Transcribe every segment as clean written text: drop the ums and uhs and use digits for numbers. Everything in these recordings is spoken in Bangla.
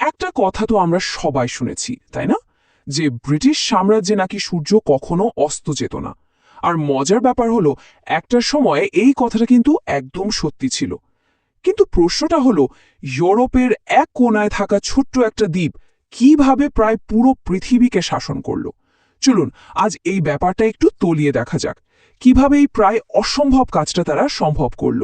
একটা কথা তো আমরা সবাই শুনেছি, তাই না? যে ব্রিটিশ সাম্রাজ্যে নাকি সূর্য কখনো অস্ত যেত না। আর মজার ব্যাপার হলো, একটা সময়ে এই কথাটা কিন্তু একদম সত্যি ছিল। কিন্তু প্রশ্নটা হলো, ইউরোপের এক কোণায় থাকা ছোট্ট একটা দ্বীপ কিভাবে প্রায় পুরো পৃথিবীকে শাসন করল? চলুন আজ এই ব্যাপারটা একটু তলিয়ে দেখা যাক, কিভাবে এই প্রায় অসম্ভব কাজটা তারা সম্ভব করল।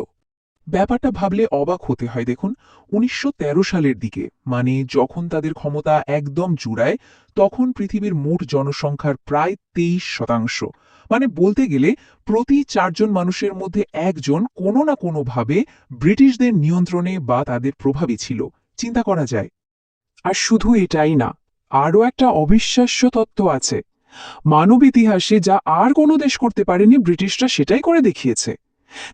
ব্যাপারটা ভাবলে অবাক হতে হয়। দেখুন, ১৯১৩ সালের দিকে, মানে যখন তাদের ক্ষমতা একদম জুড়ায়, তখন পৃথিবীর মোট জনসংখ্যার প্রায় ২৩%। মানে বলতে গেলে প্রতি ৪ জন মানুষের মধ্যে একজন কোনো না কোনোভাবে ব্রিটিশদের নিয়ন্ত্রণে বা তাদের প্রভাবী ছিল। চিন্তা করা যায়। আর শুধু এটাই না, আরও একটা অবিশ্বাস্য তত্ত্ব আছে। মানব ইতিহাসে যা আর কোনো দেশ করতে পারেনি, ব্রিটিশরা সেটাই করে দেখিয়েছে।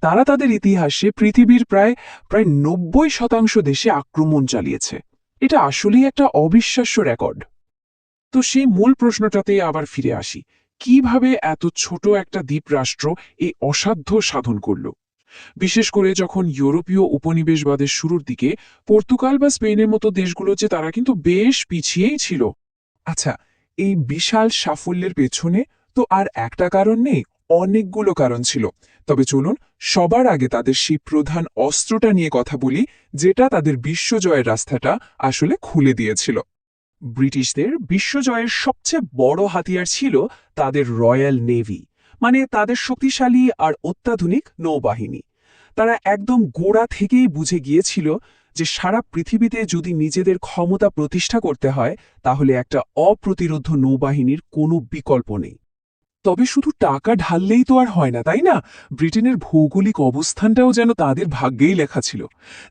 তারা তাদের ইতিহাসে পৃথিবীর প্রায় প্রায় ৯০% দেশে আক্রমণ চালিয়েছে। এটা আসলেই একটা অবিশ্বাস্য রেকর্ড। তো সেই মূল প্রশ্নটাতেই আবার ফিরে আসি, কিভাবে এত ছোট একটা দ্বীপরাষ্ট্র এই অসাধ্য সাধন করল? বিশেষ করে যখন ইউরোপীয় উপনিবেশবাদের শুরুর দিকে পর্তুগাল বা স্পেনের মতো দেশগুলো, যে তারা কিন্তু বেশ পিছিয়েই ছিল। আচ্ছা, এই বিশাল সাফল্যের পেছনে তো আর একটা কারণ নেই, অনেকগুলো কারণ ছিল। তবে চলুন সবার আগে তাদের সেই প্রধান অস্ত্রটা নিয়ে কথা বলি, যেটা তাদের বিশ্বজয়ের রাস্তাটা আসলে খুলে দিয়েছিল। ব্রিটিশদের বিশ্বজয়ের সবচেয়ে বড় হাতিয়ার ছিল তাদের রয়্যাল নেভি, মানে তাদের শক্তিশালী আর অত্যাধুনিক নৌবাহিনী। তারা একদম গোড়া থেকেই বুঝে গিয়েছিল যে সারা পৃথিবীতে যদি নিজেদের ক্ষমতা প্রতিষ্ঠা করতে হয়, তাহলে একটা অপ্রতিরোধ্য নৌবাহিনীর কোনো বিকল্প নেই। তবে শুধু টাকা ঢাললেই তো আর হয় না, তাই না? ব্রিটেনের ভৌগোলিক অবস্থানটাও যেন তাদের ভাগ্যেই লেখা ছিল।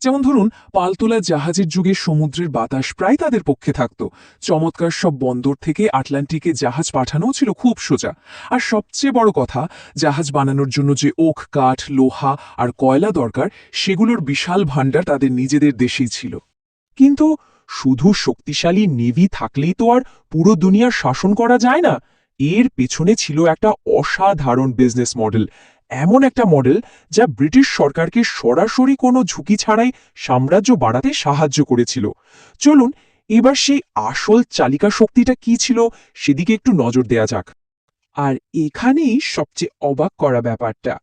যেমন ধরুন, পালতোলা জাহাজের যুগে সমুদ্রের বাতাস প্রায় তাদের পক্ষে থাকত। চমৎকার সব বন্দর থেকে আটলান্টিকে জাহাজ পাঠানোও ছিল খুব সোজা। আর সবচেয়ে বড় কথা, জাহাজ বানানোর জন্য যে ওক কাঠ, লোহা আর কয়লা দরকার, সেগুলোর বিশাল ভাণ্ডার তাদের নিজেদের দেশেই ছিল। কিন্তু শুধু শক্তিশালী নেভি থাকলেই তো আর পুরো দুনিয়ার শাসন করা যায় না। এর পেছনে ছিল একটা অসাধারণ বিজনেস মডেল, এমন একটা মডেল যা ব্রিটিশ সরকারকে সরাসরি কোনো ঝুঁকি ছাড়াই সাম্রাজ্য বাড়াতে সাহায্য করেছিল। চলুন এবার সেই আসল চালিকা শক্তিটা কি ছিল সেদিকে একটু নজর দেয়া যাক। আর এখানেই সবচেয়ে অবাক করা ব্যাপারটা,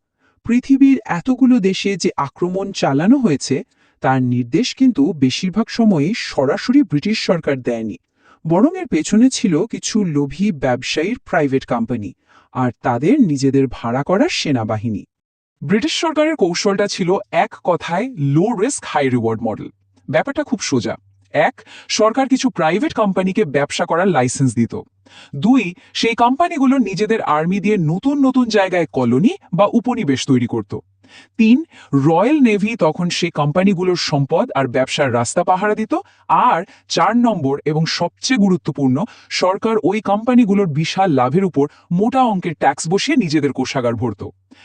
পৃথিবীর এতগুলো দেশে যে আক্রমণ চালানো হয়েছে, তার নির্দেশ কিন্তু বেশিরভাগ সময়ই সরাসরি ব্রিটিশ সরকার দেয়নি। বরং এর পেছনে ছিল কিছু লোভী ব্যবসায়ীর প্রাইভেট কোম্পানি আর তাদের নিজেদের ভাড়া করা সেনাবাহিনী। ব্রিটিশ সরকারের কৌশলটা ছিল এক কথায় low risk high reward model. ব্যাপারটা খুব সোজা। এক, সরকার কিছু প্রাইভেট কোম্পানিকে ব্যবসা করার লাইসেন্স দিত। দুই, সেই কোম্পানিগুলো নিজেদের আর্মি দিয়ে নতুন নতুন জায়গায় কলোনি বা উপনিবেশ তৈরি করত। তিন, রয়্যাল নেভি তখন সেই কোম্পানিগুলোর সম্পদ আর ব্যবসার রাস্তা পাহারা দিত। আর ৪ নম্বর এবং সবচেয়ে গুরুত্বপূর্ণ, সরকার ওই কোম্পানিগুলোর বিশাল লাভের উপর মোটা অঙ্কের ট্যাক্স বসিয়ে নিজেদের কোষাগার ভরত।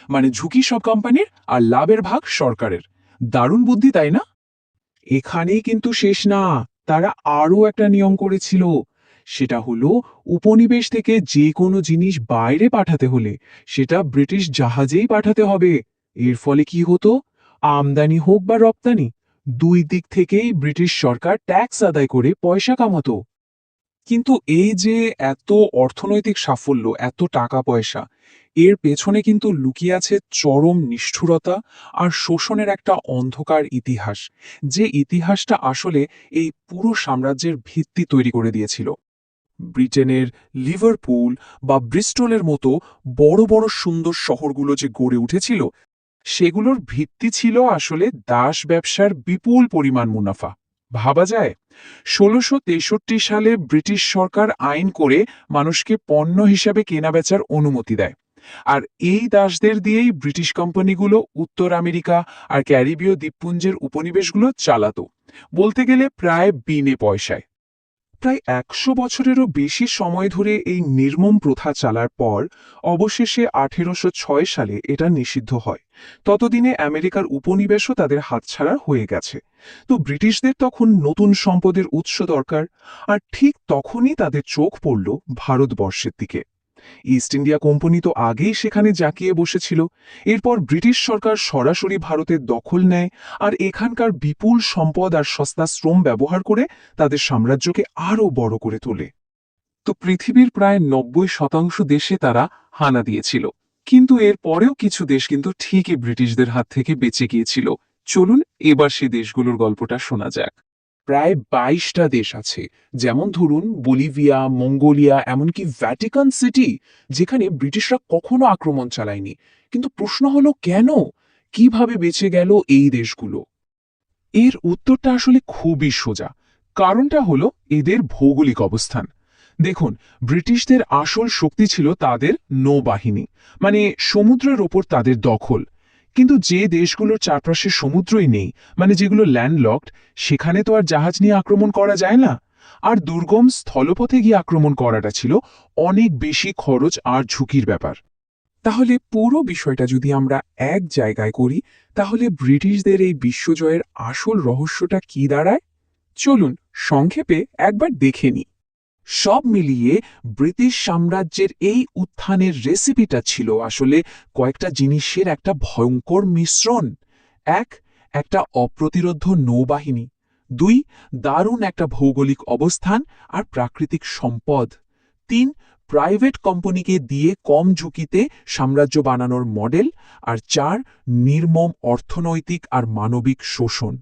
মানে ঝুঁকি সব কোম্পানির আর লাভের ভাগ সরকারের। দারুণ বুদ্ধি, তাই না? এখানেই কিন্তু শেষ না, তারা আরও একটা নিয়ম করেছিল। সেটা হলো, উপনিবেশ থেকে যে কোনো জিনিস বাইরে পাঠাতে হলে সেটা ব্রিটিশ জাহাজেই পাঠাতে হবে। এর ফলে কি হতো? আমদানি হোক বা রপ্তানি, দুই দিক থেকেই ব্রিটিশ সরকার ট্যাক্স আদায় করে পয়সা কামাতো। কিন্তু এই যে এত অর্থনৈতিক সাফল্য, এত টাকা পয়সা, এর পেছনে কিন্তু লুকিয়ে আছে চরম নিষ্ঠুরতা আর শোষণের একটা অন্ধকার ইতিহাস, যে ইতিহাসটা আসলে এই পুরো সাম্রাজ্যের ভিত্তি তৈরি করে দিয়েছিল। ব্রিটেনের লিভারপুল বা ব্রিস্টলের মতো বড় বড় সুন্দর শহরগুলো যে গড়ে উঠেছিল, সেগুলোর ভিত্তি ছিল আসলে দাস ব্যবসার বিপুল পরিমাণ মুনাফা। ভাবা যায়, ১৬৬৩ সালে ব্রিটিশ সরকার আইন করে মানুষকে পণ্য হিসাবে কেনাবেচার অনুমতি দেয়। আর এই দাসদের দিয়েই ব্রিটিশ কোম্পানিগুলো উত্তর আমেরিকা আর ক্যারিবীয় দ্বীপপুঞ্জের উপনিবেশগুলো চালাতো, বলতে গেলে প্রায় বিনে পয়সায়। প্রায় ১০০ বছরেরও বেশি সময় ধরে এই নির্মম প্রথা চালার পর অবশেষে ১৮০৬ সালে এটা নিষিদ্ধ হয়। ততদিনে আমেরিকার উপনিবেশও তাদের হাতছাড়া হয়ে গেছে। তো ব্রিটিশদের তখন নতুন সম্পদের উৎস দরকার, আর ঠিক তখনই তাদের চোখ পড়ল ভারতবর্ষের দিকে। ইস্ট ইন্ডিয়া কোম্পানি তো আগেই সেখানে জাঁকিয়ে বসেছিল। এরপর ব্রিটিশ সরকার সরাসরি ভারতের দখল নেয় আর এখানকার বিপুল সম্পদ আর সস্তা শ্রম ব্যবহার করে তাদের সাম্রাজ্যকে আরও বড় করে তোলে। তো পৃথিবীর প্রায় 90% দেশে তারা হানা দিয়েছিল, কিন্তু এর পরেও কিছু দেশ কিন্তু ঠিকই ব্রিটিশদের হাত থেকে বেঁচে গিয়েছিল। চলুন এবার সে দেশগুলোর গল্পটা শোনা যাক। প্রায় 22টা দেশ আছে, যেমন ধরুন বলিভিয়া, মঙ্গোলিয়া, এমনকি ভ্যাটিকান সিটি, যেখানে ব্রিটিশরা কখনো আক্রমণ চালায়নি। কিন্তু প্রশ্ন হলো কেন, কিভাবে বেঁচে গেল এই দেশগুলো? এর উত্তরটা আসলে খুবই সোজা। কারণটা হলো এদের ভৌগোলিক অবস্থান। দেখুন, ব্রিটিশদের আসল শক্তি ছিল তাদের নৌবাহিনী, মানে সমুদ্রের ওপর তাদের দখল। কিন্তু যে দেশগুলোর চারপাশে সমুদ্রই নেই, মানে যেগুলো ল্যান্ডলকড, সেখানে তো আর জাহাজ নিয়ে আক্রমণ করা যায় না। আর দুর্গম স্থলপথে গিয়ে আক্রমণ করাটা ছিল অনেক বেশি খরচ আর ঝুঁকির ব্যাপার। তাহলে পুরো বিষয়টা যদি আমরা এক জায়গায় করি, তাহলে ব্রিটিশদের এই বিশ্বজয়ের আসল রহস্যটা কি দাঁড়ায়? চলুন সংক্ষেপে একবার দেখে নিই। সব মিলিয়ে ব্রিটিশ সাম্রাজ্যের এই উত্থানের রেসিপিটা ছিল আসলে কয়েকটা জিনিসের একটা ভয়ঙ্কর মিশ্রণ। এক, একটা অপ্রতিরোধ্য নৌবাহিনী। দুই, দারুণ একটা ভৌগোলিক অবস্থান আর প্রাকৃতিক সম্পদ। তিন, প্রাইভেট কোম্পানিকে দিয়ে কম ঝুঁকিতে সাম্রাজ্য বানানোর মডেল। আর চার, নির্মম অর্থনৈতিক আর মানবিক শোষণ।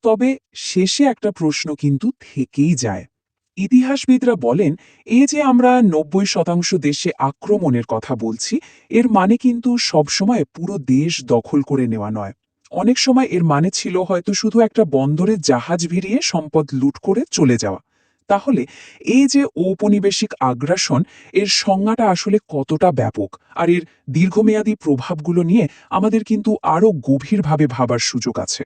তবে শেষে একটা প্রশ্ন কিন্তু থেকেই যায়। ইতিহাসবিদরা বলেন, এই যে আমরা 90% দেশে আক্রমণের কথা বলছি, এর মানে কিন্তু সবসময় পুরো দেশ দখল করে নেওয়া নয়। অনেক সময় এর মানে ছিল হয়তো শুধু একটা বন্দরে জাহাজ ভিড়িয়ে সম্পদ লুট করে চলে যাওয়া। তাহলে এই যে ঔপনিবেশিক আগ্রাসন, এর সংজ্ঞাটা আসলে কতটা ব্যাপক, আর এর দীর্ঘমেয়াদী প্রভাবগুলো নিয়ে আমাদের কিন্তু আরও গভীরভাবে ভাবার সুযোগ আছে।